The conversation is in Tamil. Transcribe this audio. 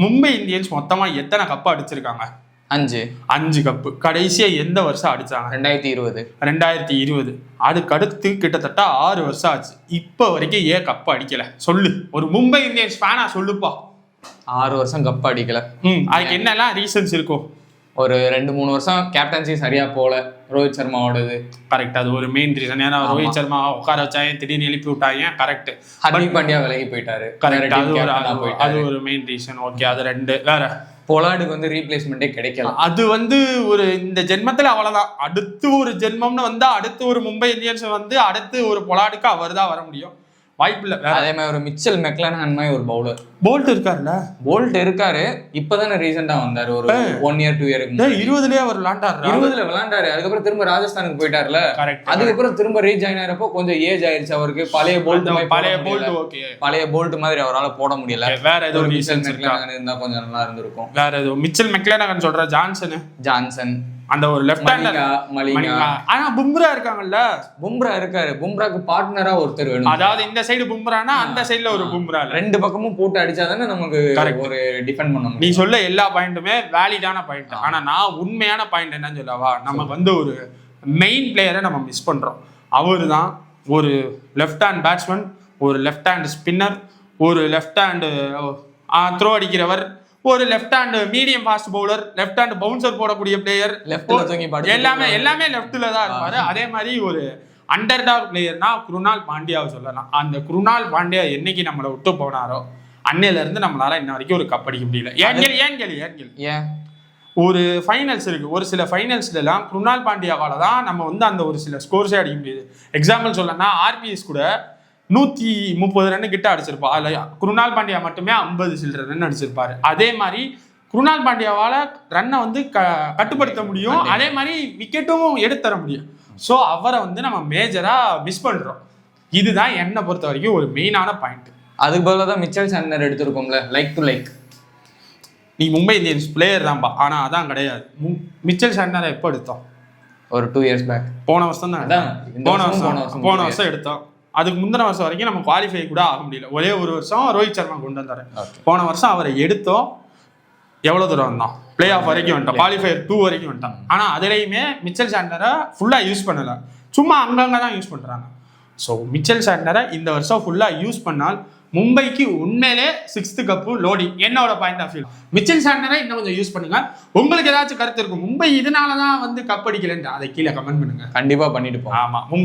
மும்பை இந்தியன்ஸ் மொத்தமா எத்தனை கப்பு அடிச்சிருக்காங்க? 5 கப்பு. கடைசியா எந்த வருஷம் அடிச்சாங்க? 2020. அதுக்கு அடுத்து கிட்டத்தட்ட 6 வருஷம் ஆச்சு. இப்ப வரைக்கும் ஏன் கப்பு அடிக்கல சொல்லு. ஒரு மும்பை இந்தியன்ஸ் ஃபேனா சொல்லுப்பா. 6 வருஷம் கப்பு அடிக்கல. அதுக்கு என்னெல்லாம் ரீசன்ஸ் இருக்கும்? ஒரு 2-3 வருஷம் கேப்டன்சி சரியா போல ரோஹித் சர்மாவோடது. கரெக்ட், அது ஒரு மெயின் ரீசன். ஏன்னா ரோஹித் சர்மா உட்கார வச்சாங்க, திடீர்னு எழுப்பி விட்டாங்க. கரெக்ட். ஹர்திக் பாண்டியா விலகி போயிட்டாரு. கரெக்ட், அது ஒரு மெயின் ரீசன். ஓகே, அது 2. வேற பொலார்டுக்கு வந்து ரீப்ளேஸ்மெண்டே கிடைக்கல. அது வந்து ஒரு இந்த ஜென்மத்துல அவ்வளவுதான். அடுத்து ஒரு ஜென்மம்னு வந்தா அடுத்து ஒரு மும்பை இந்தியன்ஸ் வந்து அடுத்து ஒரு பொலார்டுக்கு அவர் தான் வர முடியும். வாய்ப்பு இல்ல. அதே மாதிரி ஒரு மிச்சல் மெக்லனஹான் மாதிரி ஒரு பவுலர். போல்ட் இருக்காருல்ல? போல்ட் இருக்காரு. இப்பதானே ரீசெண்டா வந்தாரு, ஒரு 1 year 2 years. 20லயே அவர் விளையாண்டாரு. 20ல விளையாண்டாரு. அதுக்கப்புறம் திரும்ப ராஜஸ்தானுக்கு போயிட்டாருல. அதுக்கப்புறம் திரும்ப ரீஜாயின் ஆகிறப்போ கொஞ்சம் ஏஜ் ஆயிருச்சு அவருக்கு. பழைய போல்ட் மாதிரி அவரால் போட முடியல. வேற ஏதோ மிச்சல் மெக்லனஹான் இருந்தா கொஞ்சம் நல்லா இருந்திருக்கும். வேற ஏதோ மிச்சல் மெக்லனஹான் சொல்ற ஜான்சன் அந்த ஒரு லெஃப்ட் ஹேண்டர் மலிங்கா. ஆனா பும்ரா இருக்காங்கல்ல? பும்ரா இருக்காரு. பும்ராக்கு பார்ட்னரா ஒருத்தர் வேணும். அதாவது இந்த சைடு பும்ரானா அந்த சைடுல ஒரு பும்ரா. 2 பக்கமும் போட்டு அடிச்சாதானே நமக்கு ஒரு டிஃபெண்ட் பண்ண முடியும். நீ சொல்ல எல்லா பாயிண்ட்டுமே வேலிடான பாயிண்ட். ஆனா நான் உண்மையான பாயிண்ட் என்னன்னு சொல்லவா? நமக்கு வந்து ஒரு மெயின் பிளேயரை நம்ம மிஸ் பண்றோம். அவரு தான் ஒரு லெஃப்ட் ஹேண்ட் பேட்ஸ்மேன், ஒரு லெஃப்ட் ஹேண்ட் ஸ்பின்னர், ஒரு லெஃப்ட் ஹேண்ட் த்ரோ அடிக்கிறவர், ஒரு left hand medium fast bowler, left hand bouncer போடக்கூடிய பிளேயர், எல்லாமே லெஃப்ட்ல தான் இருப்பாரு. அதே மாதிரி ஒரு அண்டர் டாக் பிளேயர்னா குருணால் பாண்டியாவை சொல்லலாம். அந்த குருணால் பாண்டியா என்னைக்கு நம்மளை விட்டு போனாரோ அன்னையில இருந்து நம்மளால இன்ன வரைக்கும் ஒரு கப் அடிக்க முடியல. ஏன் ஒரு ஃபைனல்ஸ் இருக்கு. ஒரு சில ஃபைனல்ஸ்ல எல்லாம் குருணால் பாண்டியாவால தான் நம்ம வந்து அந்த ஒரு சில ஸ்கோர்ஸே அடிக்க முடியுது. எக்ஸாம்பிள் சொல்லணும்னா ஆர்பிஎஸ் கூட 130 ரன் கிட்ட அடிச்சிருப்பா. அதுல குருணால் பாண்டியா மட்டுமே 50 சில்லற ரன் அடிச்சிருப்பாரு. அதே மாதிரி குருணால் பாண்டியாவால ரன்னை வந்து கட்டுப்படுத்த முடியும். அதே மாதிரி விக்கெட்டும் எடுத்துற முடியும். ஸோ அவரை வந்து நம்ம மேஜரா மிஸ் பண்றோம். இதுதான் என்னை பொறுத்த வரைக்கும் ஒரு மெயினான பாயிண்ட். அதுக்கு பதிலாக தான் மிச்சல் சாண்டனர் எடுத்திருக்கோம்ல, லைக் டு லைக். நீ மும்பை இந்தியன்ஸ் பிளேயர் தான்பா, ஆனா அதான் கிடையாது. மிச்சல் சாண்டனரை எப்போ எடுத்தோம்? ஒரு 2 years பேக். போன வருஷம் தான். போன வருஷம் எடுத்தோம். அதுக்கு முந்தின வருஷம் வரைக்கும் நம்ம குவாலிஃபை கூட ஆக முடியல. ஒரே ஒரு வருஷம் ரோஹித் சர்மா கொண்டு வந்தாரு. போன வருஷம் அவரை எடுத்தோம். எவ்வளவு தூரம் வந்தோம்? பிளே ஆஃப் வரைக்கும் வந்துட்டோம். குவாலிஃபயர் 2 வரைக்கும் வந்துட்டோம். ஆனா அதுலயுமே மிச்சல் சாண்டனரை ஃபுல்லா யூஸ் பண்ணல. சும்மா அங்கங்க தான் யூஸ் பண்றாங்க. ஸோ மிச்சல் சாண்டனரை இந்த வருஷம் ஃபுல்லா யூஸ் பண்ணால் மும்பைக்கு உண்மையிலே 6th கப்பு லோடி. என்னோட பாயிண்ட் ஆஃப் வியூ மிச்சல் சாண்டனரை இன்னும் கொஞ்சம் யூஸ் பண்ணுங்க. உங்களுக்கு ஏதாச்சும் கருத்து இருக்கும் மும்பை இதனாலதான் வந்து கப் அடிக்கலன்னு அதை கீழே கமெண்ட் பண்ணுங்க. கண்டிப்பா பண்ணிட்டு போவோம். ஆமா.